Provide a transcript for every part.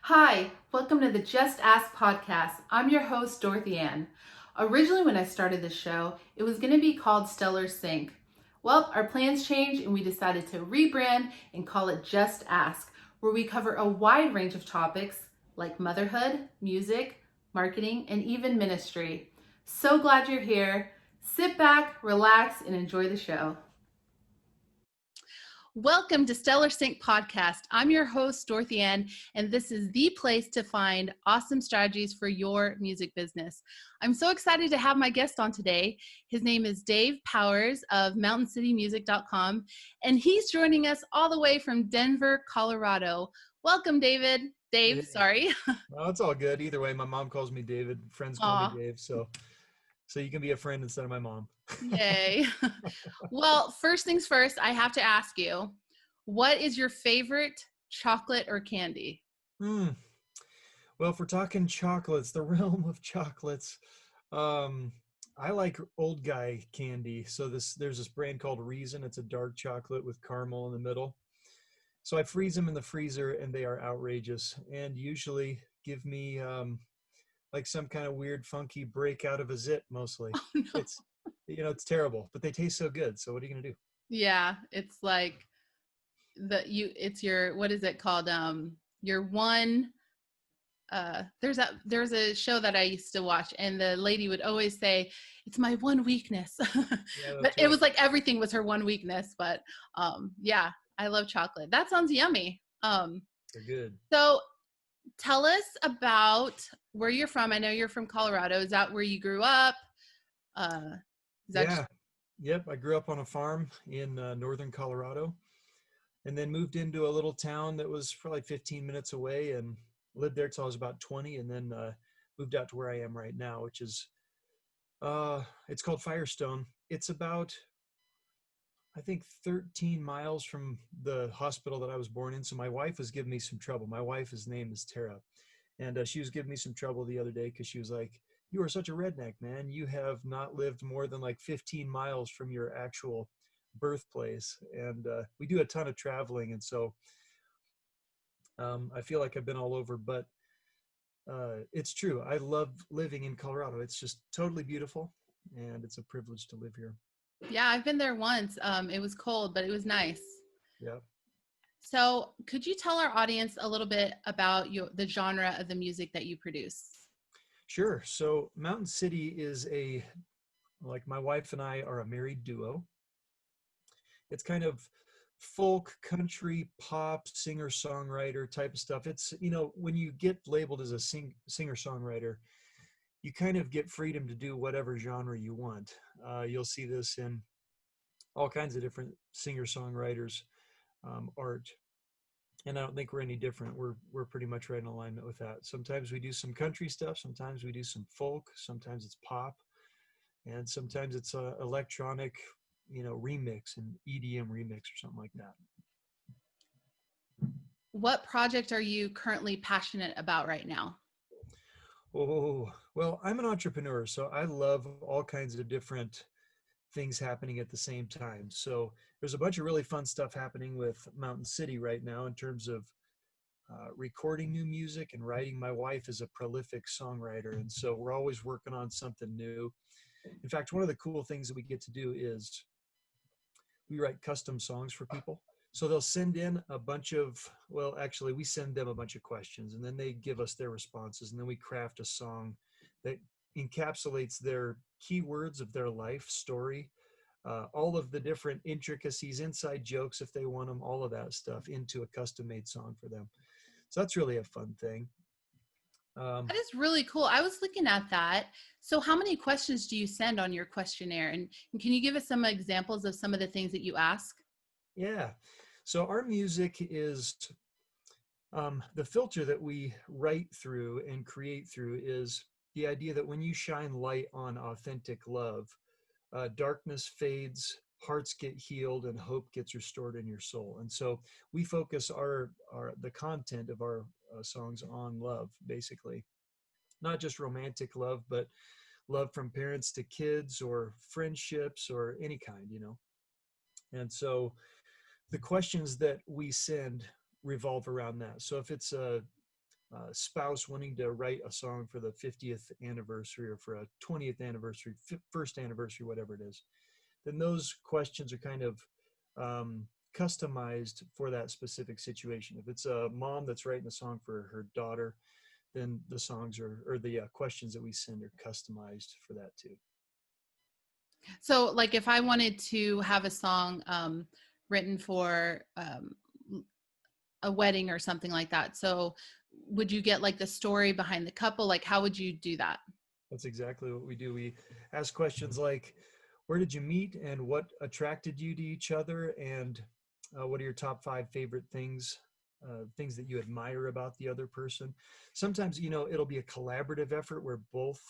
Hi, welcome to the Just Ask podcast. I'm your host, DorothyAnne. Originally, when I started this show, it was going to be called Stellar Sync. Well, our plans changed and we decided to rebrand and call it Just Ask, where we cover a wide range of topics like motherhood, music, marketing, and even ministry. So glad you're here. Sit back, relax, and enjoy the show. Welcome to Stellar Sync Podcast. I'm your host, DorothyAnne, and this is the place to find awesome strategies for your music business. I'm so excited to have my guest on today. His name is Dave Powers of MountainCityMusic.com, and he's joining us all the way from Denver, Colorado. Welcome, David. Dave, Hey, sorry. well, it's all good. Either way, my mom calls me David. Friends call me Aw, Dave. So you can be a friend instead of my mom. yay. Well, first things first, I have to ask you, what is your favorite chocolate or candy? Hmm. Well, if we're talking chocolates, the realm of chocolates, um, I like old guy candy. So there's this brand called Reason. It's a dark chocolate with caramel in the middle. So I freeze them in the freezer, and they are outrageous. And usually give me like some kind of weird, funky break out of a zit. Mostly, Oh, no. it's it's terrible, but they taste so good. So what are you gonna do? Yeah, it's like it's your, what is it called? Your one there's a show that I used to watch and the lady would always say, it's my one weakness. Yeah, But that's it right. was like everything was her one weakness. But yeah, I love chocolate. That sounds yummy. They're good. So tell us about where you're from. I know you're from Colorado. Is that where you grew up? Uh is that just Yeah. Yep. I grew up on a farm in northern Colorado and then moved into a little town that was probably 15 minutes away and lived there till I was about 20 and then moved out to where I am right now, which is, it's called Firestone. It's about, I think, 13 miles from the hospital that I was born in. So my wife was giving me some trouble. My wife's name is Tara. And she was giving me some trouble the other day because she was like, "You are such a redneck, man. You have not lived more than like 15 miles from your actual birthplace." And we do a ton of traveling. And so I feel like I've been all over, but it's true. I love living in Colorado. It's just totally beautiful. And it's a privilege to live here. Yeah, I've been there once. It was cold, but it was nice. Yeah. So, could you tell our audience a little bit about the genre of the music that you produce? Sure. So Mountain City is like my wife and I are a married duo. It's kind of folk, country, pop, singer-songwriter type of stuff. It's, when you get labeled as a singer-songwriter, you kind of get freedom to do whatever genre you want. You'll see this in all kinds of different singer-songwriters, art. And I don't think we're any different. We're pretty much right in alignment with that. Sometimes we do some country stuff. Sometimes we do some folk. Sometimes it's pop, and sometimes it's electronic, remix and EDM remix or something like that. What project are you currently passionate about right now? Oh, well, I'm an entrepreneur, so I love all kinds of different things happening at the same time. So there's a bunch of really fun stuff happening with Mountain City right now in terms of recording new music and writing. My wife is a prolific songwriter, and so we're always working on something new. In fact, one of the cool things that we get to do is we write custom songs for people. So they'll send in a bunch of, well, actually, we send them a bunch of questions and then they give us their responses. And then we craft a song that encapsulates their keywords of their life story, all of the different intricacies, inside jokes, if they want them, all of that stuff into a custom made song for them. So that's really a fun thing. Um, That is really cool. I was looking at that. So, how many questions do you send on your questionnaire? And can you give us some examples of some of the things that you ask? yeah. So our music is the filter that we write through and create through is the idea that when you shine light on authentic love, darkness fades, hearts get healed, and hope gets restored in your soul. And so we focus our the content of our songs on love, basically, not just romantic love, but love from parents to kids or friendships or any kind. And so the questions that we send revolve around that. So if it's spouse wanting to write a song for the 50th anniversary or for a 20th anniversary, first anniversary, whatever it is, then those questions are kind of customized for that specific situation. If it's a mom that's writing a song for her daughter, then the songs or the questions that we send are customized for that too. So like if I wanted to have a song written for a wedding or something like that, so would you get like the story behind the couple? Like how would you do that? That's exactly what we do. We ask questions like, where did you meet and what attracted you to each other? And what are your top 5 favorite things that you admire about the other person? Sometimes, it'll be a collaborative effort where both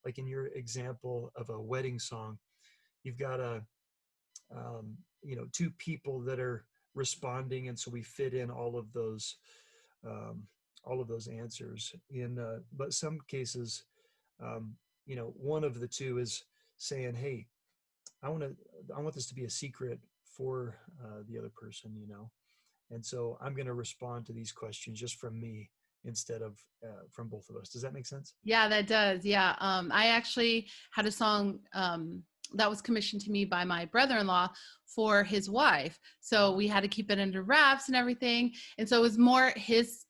like in your example of a wedding song, you've got two people that are responding. And so we fit in all of those answers but some cases, one of the two is saying, hey, I want this to be a secret for the other person, and so I'm going to respond to these questions just from me instead of from both of us. Does that make sense? Yeah, that does. Yeah. I actually had a song that was commissioned to me by my brother-in-law for his wife. So we had to keep it under wraps and everything. And so it was more his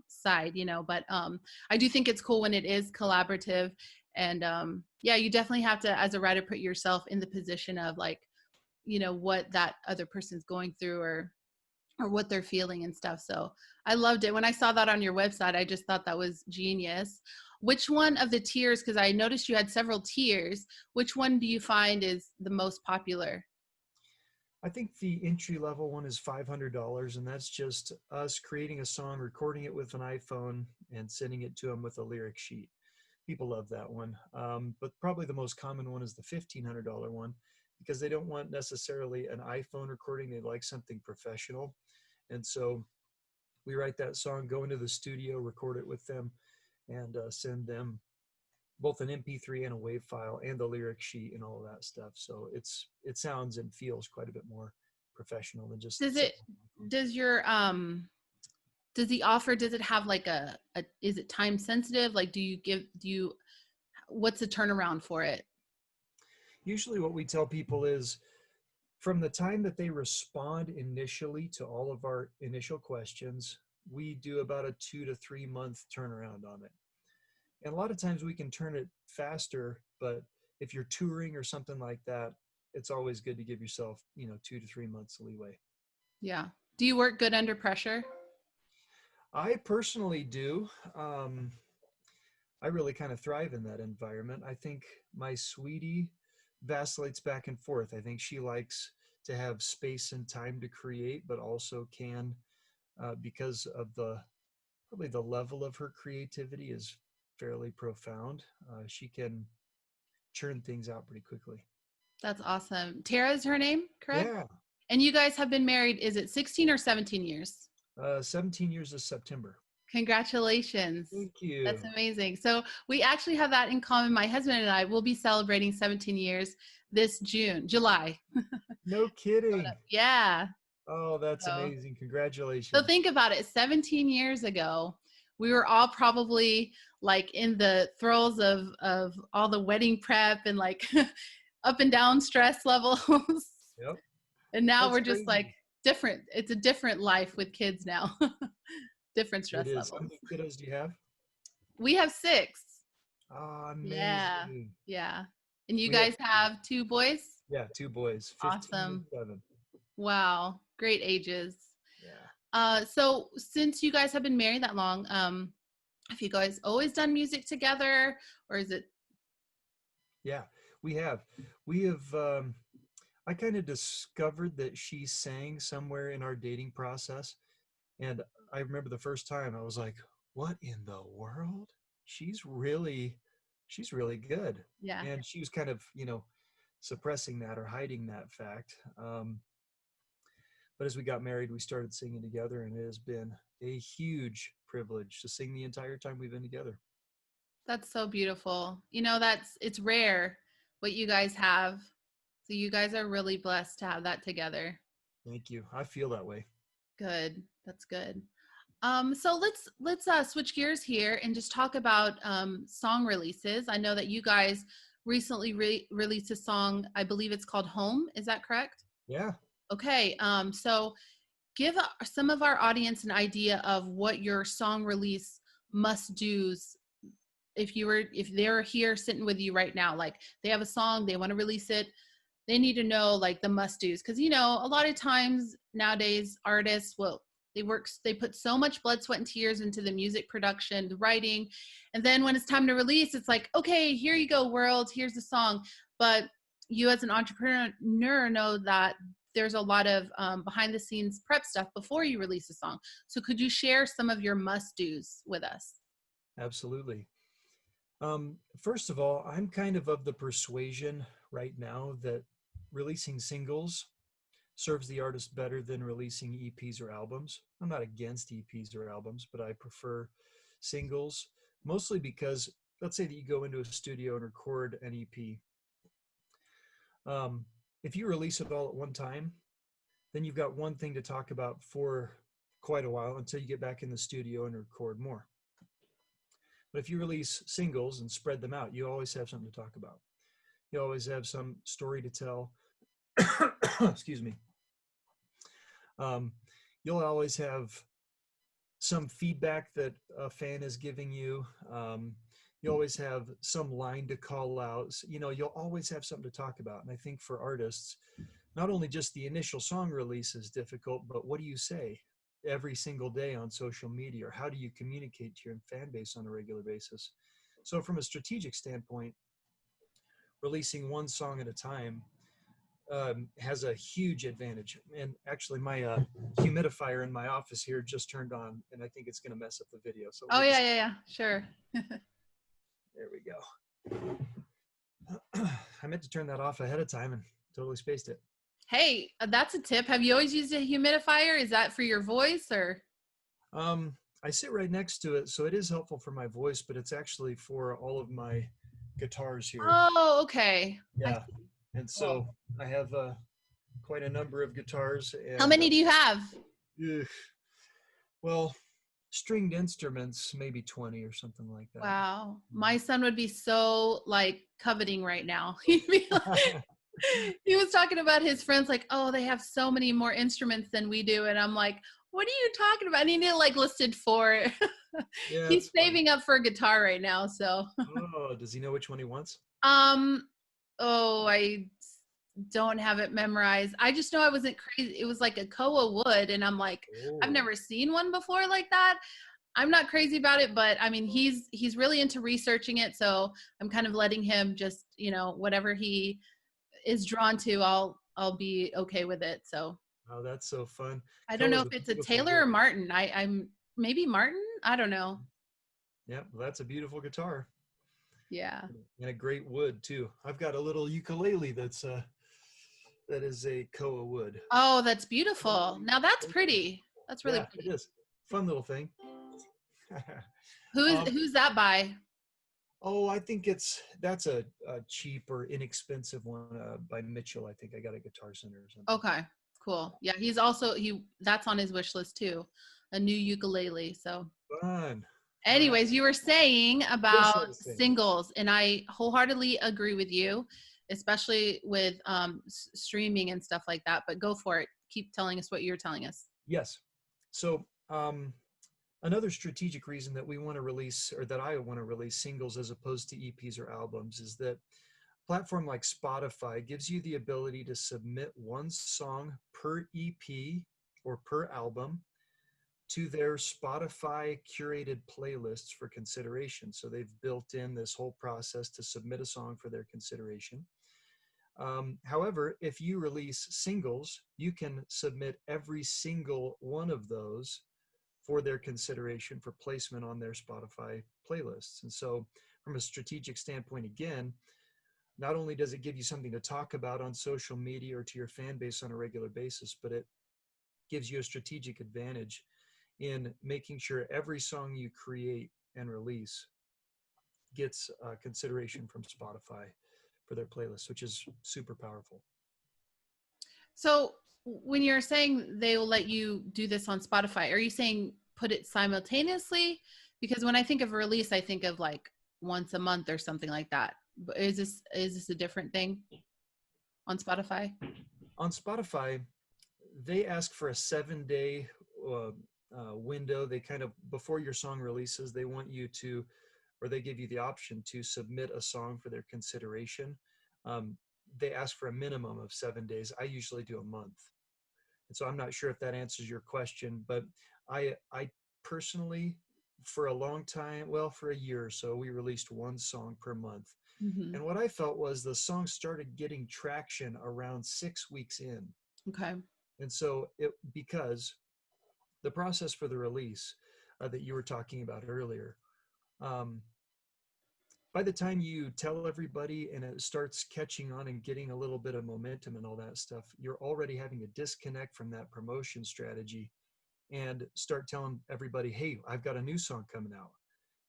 side, but I do think it's cool when it is collaborative. And yeah, you definitely have to, as a writer, put yourself in the position of like, what that other person's going through or what they're feeling and stuff. So I loved it. When I saw that on your website, I just thought that was genius. Which one of the tiers, because I noticed you had several tiers, which one do you find is the most popular? I think the entry level one is $500, and that's just us creating a song, recording it with an iPhone, and sending it to them with a lyric sheet. People love that one. But probably the most common one is the $1,500 one, because they don't want necessarily an iPhone recording. They like something professional. And so we write that song, go into the studio, record it with them, and send them both an MP3 and a WAV file and the lyric sheet and all of that stuff. So it sounds and feels quite a bit more professional than just Does it, does your, does the offer, does it have like is it time sensitive? Like, what's the turnaround for it? Usually what we tell people is from the time that they respond initially to all of our initial questions, we do about a 2 to 3 month turnaround on it. And a lot of times we can turn it faster, but if you're touring or something like that, it's always good to give yourself, 2 to 3 months leeway. Yeah. Do you work good under pressure? I personally do. I really kind of thrive in that environment. I think my sweetie vacillates back and forth. I think she likes to have space and time to create, but also can, because of probably the level of her creativity is fairly profound. She can churn things out pretty quickly. That's awesome. Tara is her name, correct? Yeah. And you guys have been married, is it 16 or 17 years? 17 years this September. Congratulations. Thank you. That's amazing. So we actually have that in common. My husband and I will be celebrating 17 years this July. No kidding. Yeah. Oh, that's amazing. So Congratulations. think about it. 17 years ago, we were all probably like in the throes of all the wedding prep and like up and down stress levels. Yep. And now That's we're just crazy. like different. It's a different life with kids now. Different stress It is. levels. How many kiddos do you have? We have 6. Oh, amazing. Yeah. Yeah. And you We guys have 2 boys? Yeah, 2 boys, 15 and Awesome. 7. Wow. Great ages. Yeah. So since you guys have been married that long, have you guys always done music together, or is it? Yeah, we have. I kind of discovered that she sang somewhere in our dating process. And I remember the first time I was like, what in the world? She's really good. Yeah. And she was kind of, suppressing that or hiding that fact. But as we got married, we started singing together, and it has been a huge privilege to sing the entire time we've been together. That's so beautiful. It's rare what you guys have. So you guys are really blessed to have that together. Thank you. I feel that way. Good. That's good. So let's switch gears here and just talk about song releases. I know that you guys recently released a song. I believe it's called Home. Is that correct? Yeah. Okay. So give some of our audience an idea of what your song release must do's if they're here sitting with you right now, like they have a song, they want to release it, they need to know like the must do's, because a lot of times nowadays artists will they put so much blood, sweat, and tears into the music production, the writing, and then when it's time to release, it's like, okay, here you go world, here's the song. But you as an entrepreneur know that there's a lot of behind the scenes prep stuff before you release a song. So could you share some of your must do's with us? Absolutely. First of all, I'm kind of the persuasion right now that releasing singles serves the artist better than releasing EPs or albums. I'm not against EPs or albums, but I prefer singles, mostly because let's say that you go into a studio and record an EP. If you release it all at one time, then you've got one thing to talk about for quite a while until you get back in the studio and record more. But if you release singles and spread them out, you always have something to talk about. You always have some story to tell. Excuse me. You'll always have some feedback that a fan is giving you. You always have some line to call out. You'll always have something to talk about. And I think for artists, not only just the initial song release is difficult, but what do you say every single day on social media, or how do you communicate to your fan base on a regular basis? So from a strategic standpoint, releasing one song at a time has a huge advantage. And actually my humidifier in my office here just turned on, and I think it's going to mess up the video. So Oh yeah, sure. there we go. I meant to turn that off ahead of time and totally spaced it. Hey, that's a tip. Have you always used a humidifier? Is that for your voice or? I sit right next to it, so it is helpful for my voice, but it's actually for all of my guitars here. Oh, okay. Yeah. And so I have quite a number of guitars. And How many do you have? Well, stringed instruments, maybe 20 or something like that. Wow. My son would be so like coveting right now. He'd be like, he was talking about his friends like, oh, they have so many more instruments than we do. And I'm like, what are you talking about? And he knew like listed four. Yeah, he's saving up for a guitar right now. So, oh, does he know which one he wants? oh, I don't have it memorized. I just know I wasn't crazy. It was like a koa wood. And I'm like, I've never seen one before like that. I'm not crazy about it, but I mean, he's really into researching it. So I'm kind of letting him just, whatever he is drawn to, I'll be okay with it. So Oh, that's so fun. I don't know Koa's if a it's a beautiful Taylor or wood. Martin. I'm maybe Martin. I don't know. Yeah, well, that's a beautiful guitar. Yeah. And a great wood too. I've got a little ukulele that is a koa wood. Oh, that's beautiful. Now that's pretty. That's really Yeah, it pretty. is. Fun little thing. Who's that by? Oh, I think that's a cheap or inexpensive one by Mitchell. I think I got a Guitar Center or something. Okay, cool. Yeah, that's on his wish list too, a new ukulele. So, Fun. anyways, you were saying Yes, I about was saying. singles, and I wholeheartedly agree with you, especially with streaming and stuff like that. But go for it. Keep telling us what you're telling us. Yes. So another strategic reason that we want to release, or that I want to release singles as opposed to EPs or albums, is that platform like Spotify gives you the ability to submit one song per EP or per album to their Spotify curated playlists for consideration. So they've built in this whole process to submit a song for their consideration. However, if you release singles, you can submit every single one of those for their consideration for placement on their Spotify playlists. And so from a strategic standpoint, again, not only does it give you something to talk about on social media or to your fan base on a regular basis, but it gives you a strategic advantage in making sure every song you create and release gets consideration from Spotify for their playlist, which is super powerful. So, when you're saying they will let you do this on Spotify, are you saying put it simultaneously? Because when I think of release, I think of like once a month or something like that. But is this a different thing on Spotify? On Spotify, they ask for a 7-day uh, window. They kind of, before your song releases, they want you to, or they give you the option to submit a song for their consideration. Um, they ask for a minimum of 7 days. I usually do a month. And so I'm not sure if that answers your question, but I personally, for a long time, well, for a year or so, we released one song per month. Hmm. And what I felt was the song started getting traction around 6 weeks in. Okay. And so because the process for the release that you were talking about earlier, um, by the time you tell everybody and it starts catching on and getting a little bit of momentum and all that stuff, you're already having a disconnect from that promotion strategy and start telling everybody, hey, I've got a new song coming out.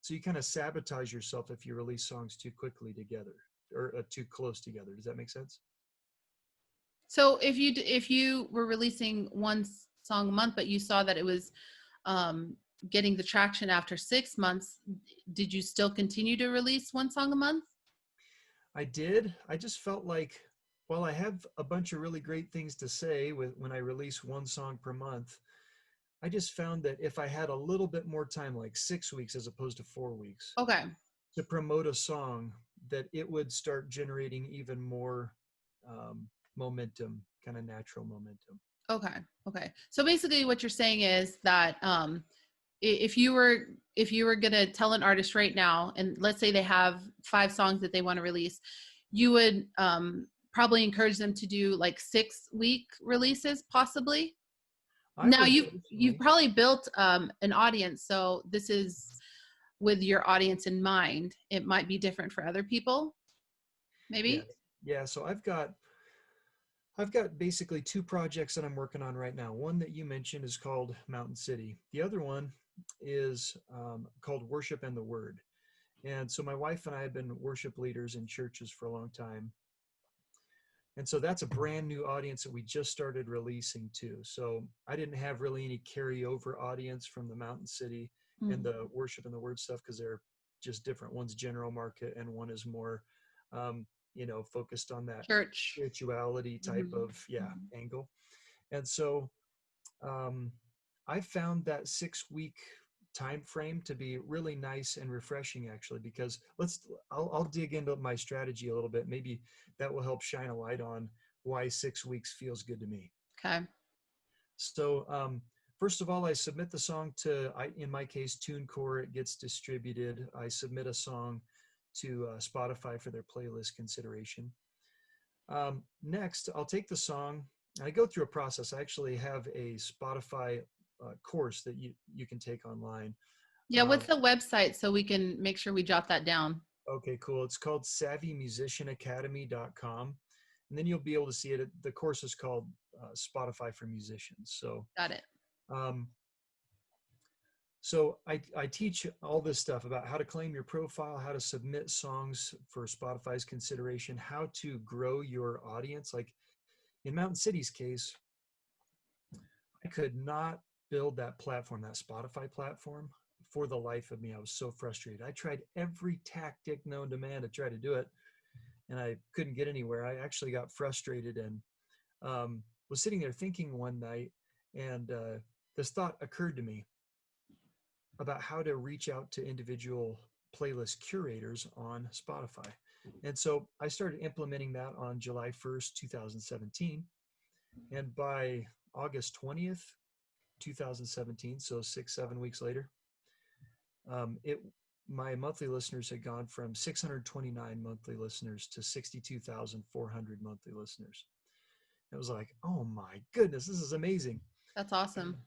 So you kind of sabotage yourself if you release songs too quickly together or too close together. Does that make sense? So if you were releasing one song a month, but you saw that it was um, getting the traction after 6 months, did you still continue to release one song a month? I did. I just felt like, while I have a bunch of really great things to say when I release one song per month, I just found that if I had a little bit more time, like 6 weeks as opposed to 4 weeks, Okay. to promote a song, that it would start generating even more um, momentum, kind of natural momentum. Okay. Okay. So basically what you're saying is that if you were going to tell an artist right now, and let's say they have 5 songs that they want to release, you would probably encourage them to do like 6-week releases possibly. I Now would you've personally, probably built an audience, so this is with your audience in mind. It might be different for other people, yeah, maybe. yeah. So I've got basically two projects that I'm working on right now. One that you mentioned is called Mountain City. The other one is called Worship and the Word. And so my wife and I have been worship leaders in churches for a long time. And so that's a brand new audience that we just started releasing to. So I didn't have really any carryover audience from the Mountain City and Mm. the Worship and the Word stuff, because they're just different. One's general market and one is more, focused on that Church. spirituality type Mhm. of, yeah, Mhm. angle. And so um, I found that 6 week time frame to be really nice and refreshing, actually, because I'll dig into my strategy a little bit. Maybe that will help shine a light on why 6 weeks feels good to me. Okay. So first of all, I submit the song to, in my case, TuneCore. It gets distributed. I submit a song to Spotify for their playlist consideration. Next, I'll take the song. I go through a process. I actually have a Spotify course that you can take online. Yeah, Um, what's the website so we can make sure we jot that down? okay, cool. It's called SavvyMusicianAcademy.com, and then you'll be able to see it. The course is called Spotify for Musicians. Got it. Um, so I teach all this stuff about how to claim your profile, how to submit songs for Spotify's consideration, how to grow your audience. Like in Mountain City's case, I could not build that platform, that Spotify platform, for the life of me. I was so frustrated. I tried every tactic known to man to try to do it, and I couldn't get anywhere. I actually got frustrated and was sitting there thinking one night, and this thought occurred to me about how to reach out to individual playlist curators on Spotify. And so I started implementing that on July 1st, 2017. And by August 20th, 2017, so 6, 7 weeks later, it my monthly listeners had gone from 629 monthly listeners to 62,400 monthly listeners. It was like, oh my goodness, this is amazing. That's And awesome.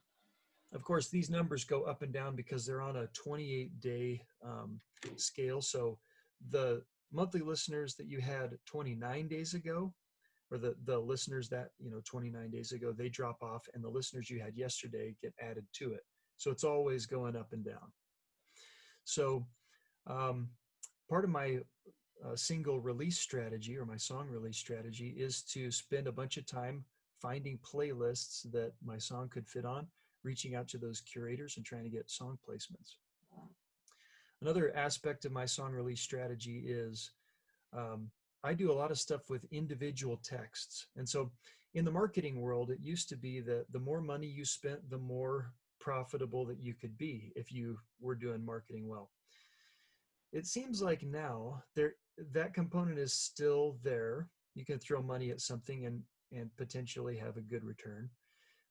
of course, these numbers go up and down because they're on a 28-day scale. So the monthly listeners that you had 29 days ago, or the listeners that 29 days ago, they drop off, and the listeners you had yesterday get added to it. So it's always going up and down. So um, part of my single release strategy, or my song release strategy, is to spend a bunch of time finding playlists that my song could fit on, reaching out to those curators and trying to get song placements. Another aspect of my song release strategy is um, I do a lot of stuff with individual texts. And so in the marketing world, it used to be that the more money you spent, the more profitable that you could be if you were doing marketing well. It seems like now that component is still there. You can throw money at something and potentially have a good return.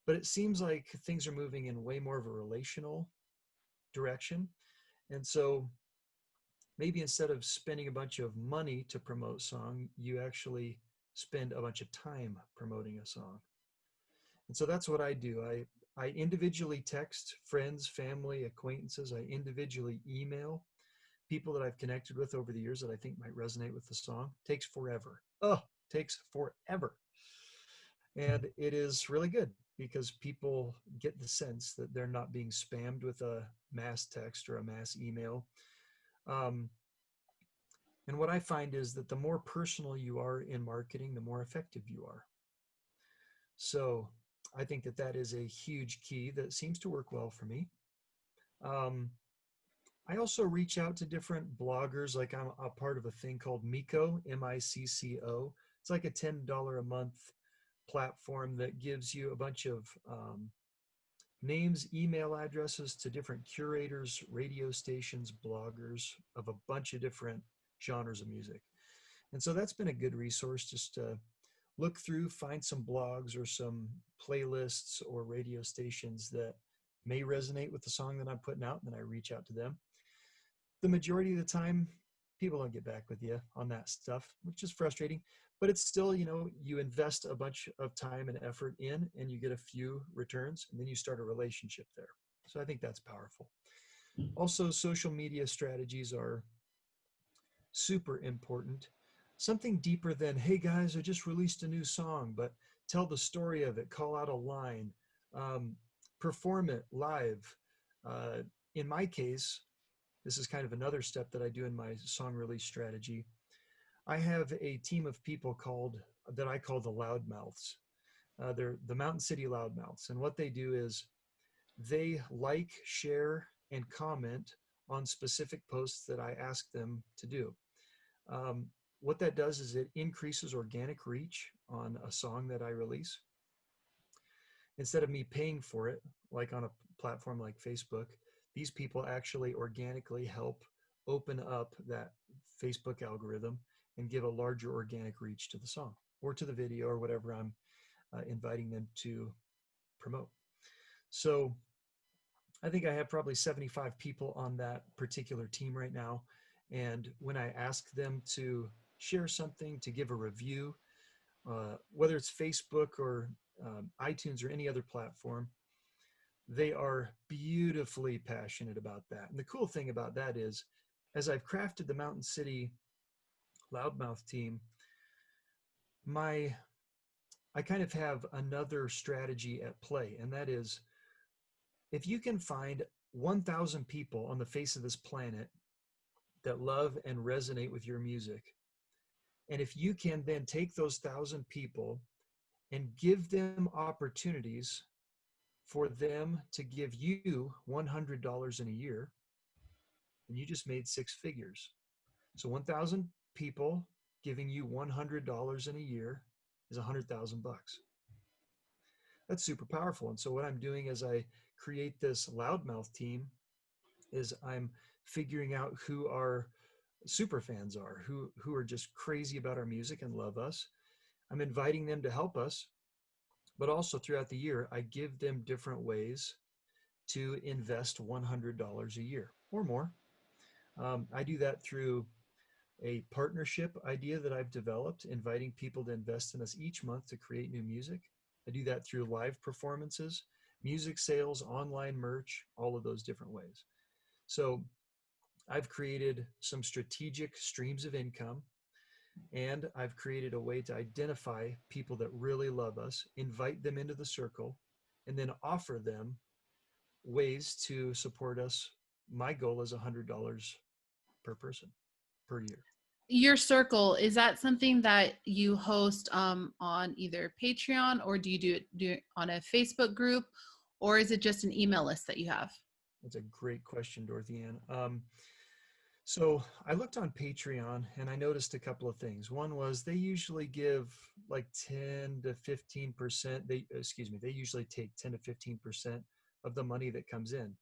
But it seems like things are moving in way more of a relational direction. And so maybe instead of spending a bunch of money to promote song, you actually spend a bunch of time promoting a song. And so that's what I do. I individually text friends, family, acquaintances. I individually email people that I've connected with over the years that I think might resonate with the song. Takes forever. Oh, takes forever. And it is really good because people get the sense that they're not being spammed with a mass text or a mass email. Um, and what I find is that the more personal you are in marketing, the more effective you are. So I think that that is a huge key that seems to work well for me. Um, I also reach out to different bloggers. Like I'm a part of a thing called Micco, Micco. It's like a $10 a month platform that gives you a bunch of names, email addresses to different curators, radio stations, bloggers of a bunch of different genres of music. And so that's been a good resource just to look through, find some blogs or some playlists or radio stations that may resonate with the song that I'm putting out, and then I reach out to them. The majority of the time, people don't get back with you on that stuff, which is frustrating, but it's still, you invest a bunch of time and effort in and you get a few returns and then you start a relationship there. So I think that's powerful. Also, social media strategies are super important. Something deeper than, hey guys, I just released a new song, but tell the story of it, call out a line, um, perform it live. In my case, this is kind of another step that I do in my song release strategy. I have a team of people that I call the loudmouths. They're the Mountain City loudmouths. And what they do is they like, share, and comment on specific posts that I ask them to do. Um, what that does is it increases organic reach on a song that I release. Instead of me paying for it, like on a platform like Facebook, these people actually organically help open up that Facebook algorithm and give a larger organic reach to the song or to the video or whatever I'm inviting them to promote. So I think I have probably 75 people on that particular team right now. And when I ask them to share something, to give a review, whether it's Facebook or iTunes or any other platform, they are beautifully passionate about that. And the cool thing about that is, as I've crafted the Mountain City Loudmouth team, I kind of have another strategy at play, and that is, if you can find 1,000 people on the face of this planet that love and resonate with your music, and if you can then take those 1,000 people and give them opportunities for them to give you $100 in a year, and you just made six figures. So 1,000 people giving you $100 in a year is 100,000 bucks. That's super powerful. And so what I'm doing as I create this loudmouth team is I'm figuring out who our super fans are, who are just crazy about our music and love us. I'm inviting them to help us, but also throughout the year, I give them different ways to invest $100 a year or more. I do that through a partnership idea that I've developed, inviting people to invest in us each month to create new music. I do that through live performances, music sales, online merch, all of those different ways. So I've created some strategic streams of income, and I've created a way to identify people that really love us, invite them into the circle, and then offer them ways to support us. My goal is $100 per person per year. Your circle, is that something that you host on either Patreon, or do you do it on a Facebook group, or is it just an email list that you have? That's a great question, DorothyAnne. So I looked on Patreon and I noticed a couple of things. One was they usually give like 10 to 15%. They usually take 10 to 15% of the money that comes in.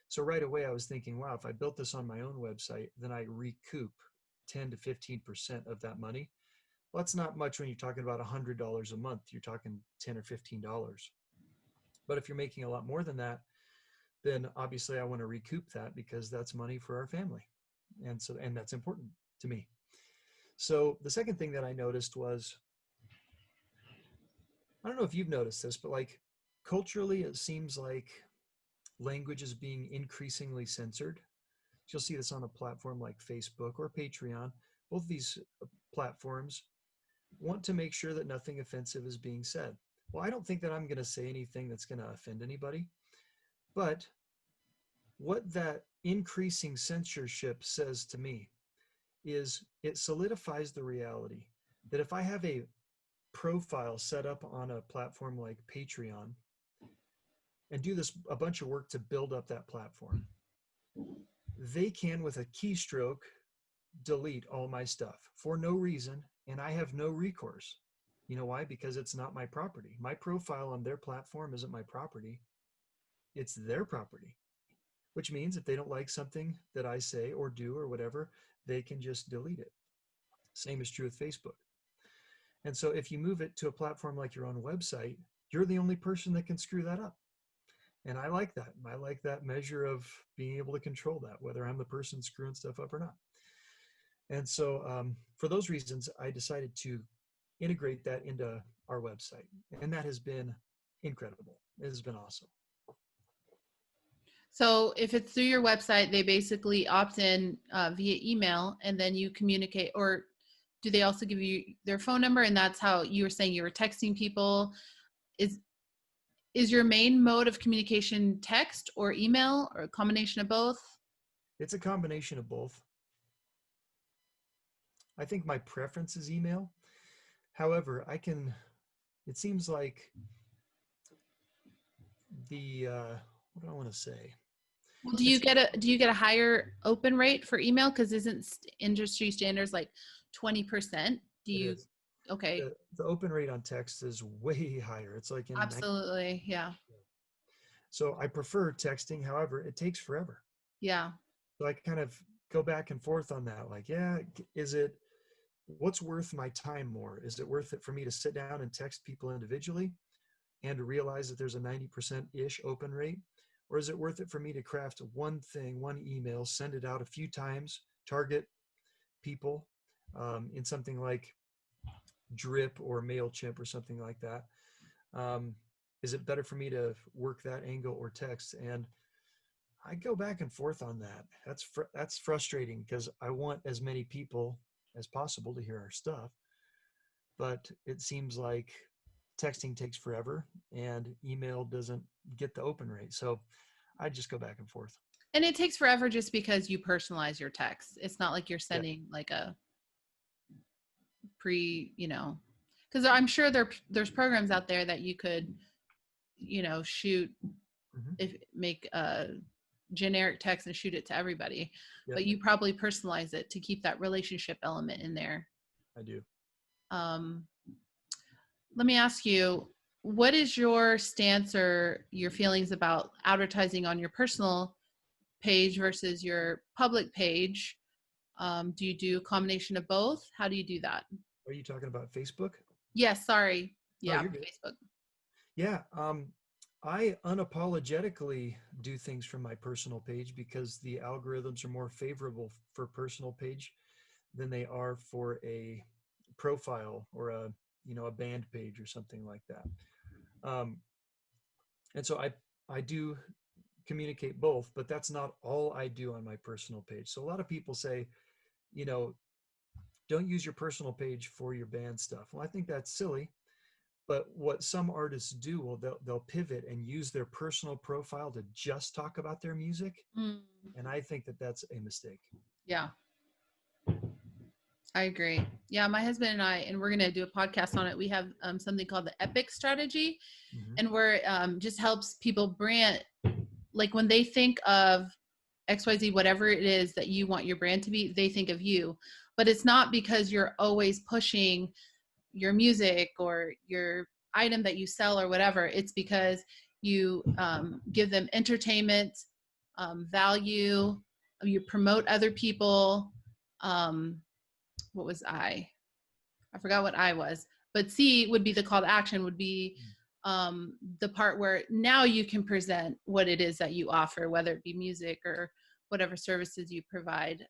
So right away I was thinking, wow, if I built this on my own website, then I recoup 10 to 15% of that money. Well, that's not much when you're talking about $100 a month. You're talking 10 or $15. But if you're making a lot more than that, then obviously I want to recoup that because that's money for our family. And that's important to me. So the second thing that I noticed was, I don't know if you've noticed this, but like culturally, it seems like language is being increasingly censored. You'll see this on a platform like Facebook or Patreon. Both of these platforms want to make sure that nothing offensive is being said. Well, I don't think that I'm going to say anything that's going to offend anybody, but what that increasing censorship says to me is it solidifies the reality that if I have a profile set up on a platform like Patreon and do this a bunch of work to build up that platform, they can with a keystroke delete all my stuff for no reason, and I have no recourse. You know why? Because it's not my property. My profile on their platform isn't my property. It's their property, which means if they don't like something that I say or do or whatever, they can just delete it. Same is true with Facebook. And so if you move it to a platform like your own website, you're the only person that can screw that up. And I like that. I like that measure of being able to control that, whether I'm the person screwing stuff up or not. And so for those reasons, I decided to integrate that into our website. And that has been incredible. It has been awesome. So if it's through your website, they basically opt in via email, and then you communicate, or do they also give you their phone number? And that's how you were saying you were texting people. Is your main mode of communication text or email or a combination of both? It's a combination of both. I think my preference is email. However, it seems like what do I want to say? Well, do you get a higher open rate for email? Because isn't industry standards like 20%? Do It you? is. Okay, The open rate on text is way higher. It's like in 90. absolutely, yeah, So I prefer texting. However, it takes forever. yeah. So I kind of go back and forth on that. Like, yeah, what's worth my time more? Is it worth it for me to sit down and text people individually and to realize that there's a 90%-ish open rate? Or is it worth it for me to craft one thing, one email, send it out a few times, target people in something like Drip or MailChimp or something like that? Is it better for me to work that angle or text? And I go back and forth on that. That's frustrating because I want as many people as possible to hear our stuff, but it seems like texting takes forever and email doesn't get the open rate. So I just go back and forth. And it takes forever just because you personalize your text. It's not like you're Yeah. sending like a because I'm sure there's programs out there that you could, shoot, Mm-hmm. if make a generic text and shoot it to everybody, Yep, but you probably personalize it to keep that relationship element in there. I do. Um, let me ask you, what is your stance or your feelings about advertising on your personal page versus your public page? Do you do a combination of both? How do you do that? Are you talking about Facebook? Yes, sorry. Oh, Yeah, you're good. Facebook. Yeah. I unapologetically do things from my personal page because the algorithms are more favorable for personal page than they are for a profile or a band page or something like that. Um, and so I do communicate both, but that's not all I do on my personal page. So a lot of people say, you know, don't use your personal page for your band stuff. Well, I think that's silly. But what some artists do, well, they'll pivot and use their personal profile to just talk about their music. Mm, And I think that that's a mistake. yeah. I agree. Yeah, my husband and I, and we're going to do a podcast on it. We have something called the EPIC strategy, Hmm. and where just helps people brand, like when they think of XYZ, whatever it is that you want your brand to be, they think of you. But it's not because you're always pushing your music or your item that you sell or whatever. It's because you give them entertainment, value, you promote other people. Um, what was I forgot what I was, but C would be the call to action, would be the part where now you can present what it is that you offer, whether it be music or whatever services you provide.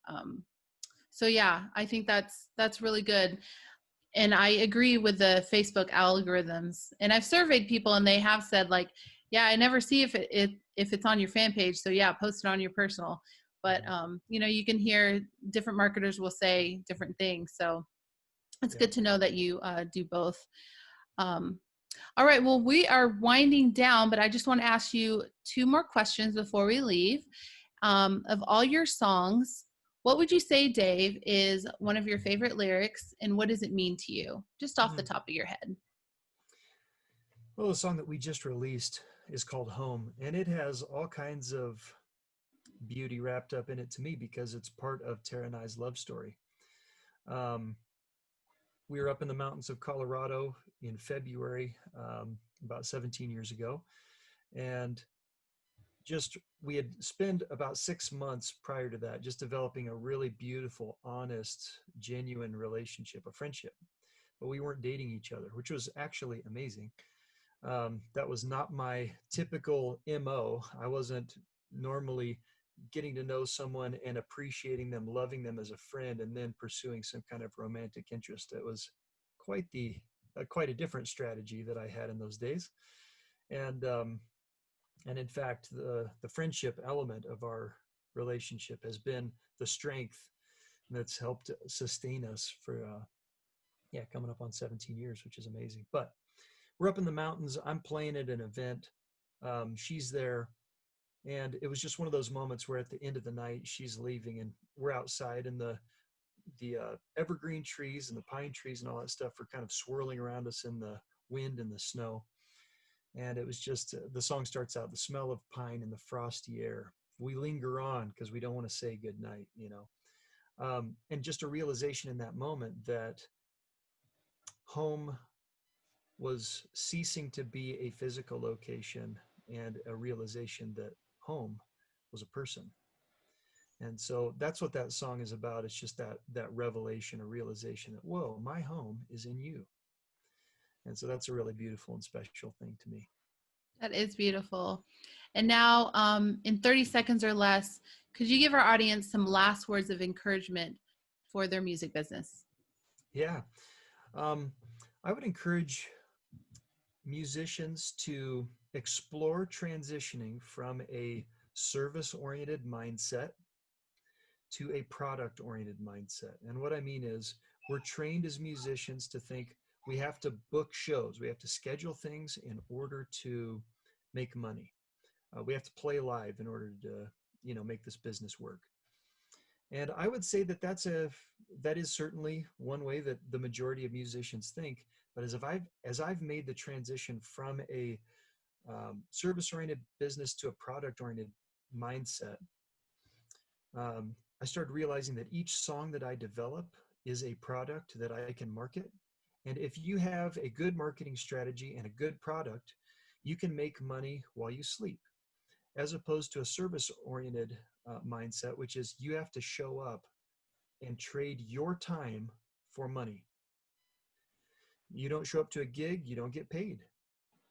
So yeah, I think that's really good. And I agree with the Facebook algorithms. And I've surveyed people, and they have said like, yeah, I never see if it's on your fan page. So yeah, post it on your personal. But Hmm. you can hear different marketers will say different things. So it's Yeah. good to know that you do both. Um, all right. Well, we are winding down, but I just want to ask you two more questions before we leave. Of all your songs, what would you say, Dave, is one of your favorite lyrics, and what does it mean to you, just off the Mm. top of your head? Well, the song that we just released is called Home, and it has all kinds of beauty wrapped up in it to me because it's part of Tara and I's love story. Um, we were up in the mountains of Colorado in February, about 17 years ago, and just we had spent about 6 months prior to that just developing a really beautiful, honest, genuine relationship, a friendship. But we weren't dating each other, which was actually amazing. That was not my typical MO. I wasn't normally getting to know someone and appreciating them, loving them as a friend, and then pursuing some kind of romantic interest. It was quite the quite a different strategy that I had in those days. And and in fact, the friendship element of our relationship has been the strength that's helped sustain us for yeah, coming up on 17 years, which is amazing. But we're up in the mountains. I'm playing at an event. She's there, and it was just one of those moments where at the end of the night she's leaving, and we're outside, and the evergreen trees and the pine trees and all that stuff are kind of swirling around us in the wind and the snow. And it was just the song starts out, the smell of pine in the frosty air. We linger on because we don't want to say goodnight, you know. And just a realization in that moment that home was ceasing to be a physical location, and a realization that home was a person. And so that's what that song is about. It's just that revelation, a realization that, whoa, my home is in you. And so that's a really beautiful and special thing to me. That is beautiful. And now, in 30 seconds or less, could you give our audience some last words of encouragement for their music business? Yeah. Um, I would encourage musicians to explore transitioning from a service oriented mindset to a product oriented mindset. And what I mean is, we're trained as musicians to think we have to book shows, we have to schedule things in order to make money. We have to play live in order to, make this business work. And I would say that that is certainly one way that the majority of musicians think. But as I've made the transition from a service-oriented business to a product-oriented mindset, I started realizing that each song that I develop is a product that I can market. And if you have a good marketing strategy and a good product, you can make money while you sleep, as opposed to a service-oriented mindset, which is you have to show up and trade your time for money. You don't show up to a gig, you don't get paid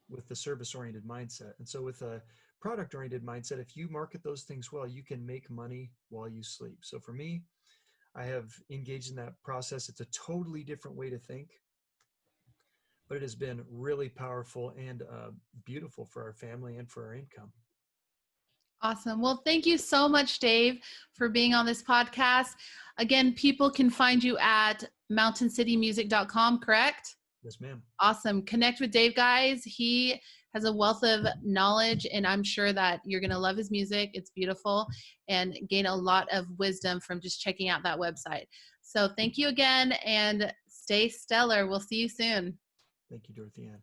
with the service oriented mindset. And so, with a product oriented mindset, if you market those things well, you can make money while you sleep. So, for me, I have engaged in that process. It's a totally different way to think, but it has been really powerful and beautiful for our family and for our income. Awesome. Well, thank you so much, Dave, for being on this podcast. Again, people can find you at mountaincitymusic.com, correct? Yes, ma'am. Awesome. Connect with Dave, guys. He has a wealth of knowledge, and I'm sure that you're going to love his music. It's beautiful, and gain a lot of wisdom from just checking out that website. So thank you again, and stay stellar. We'll see you soon. Thank you, Dorothy Ann.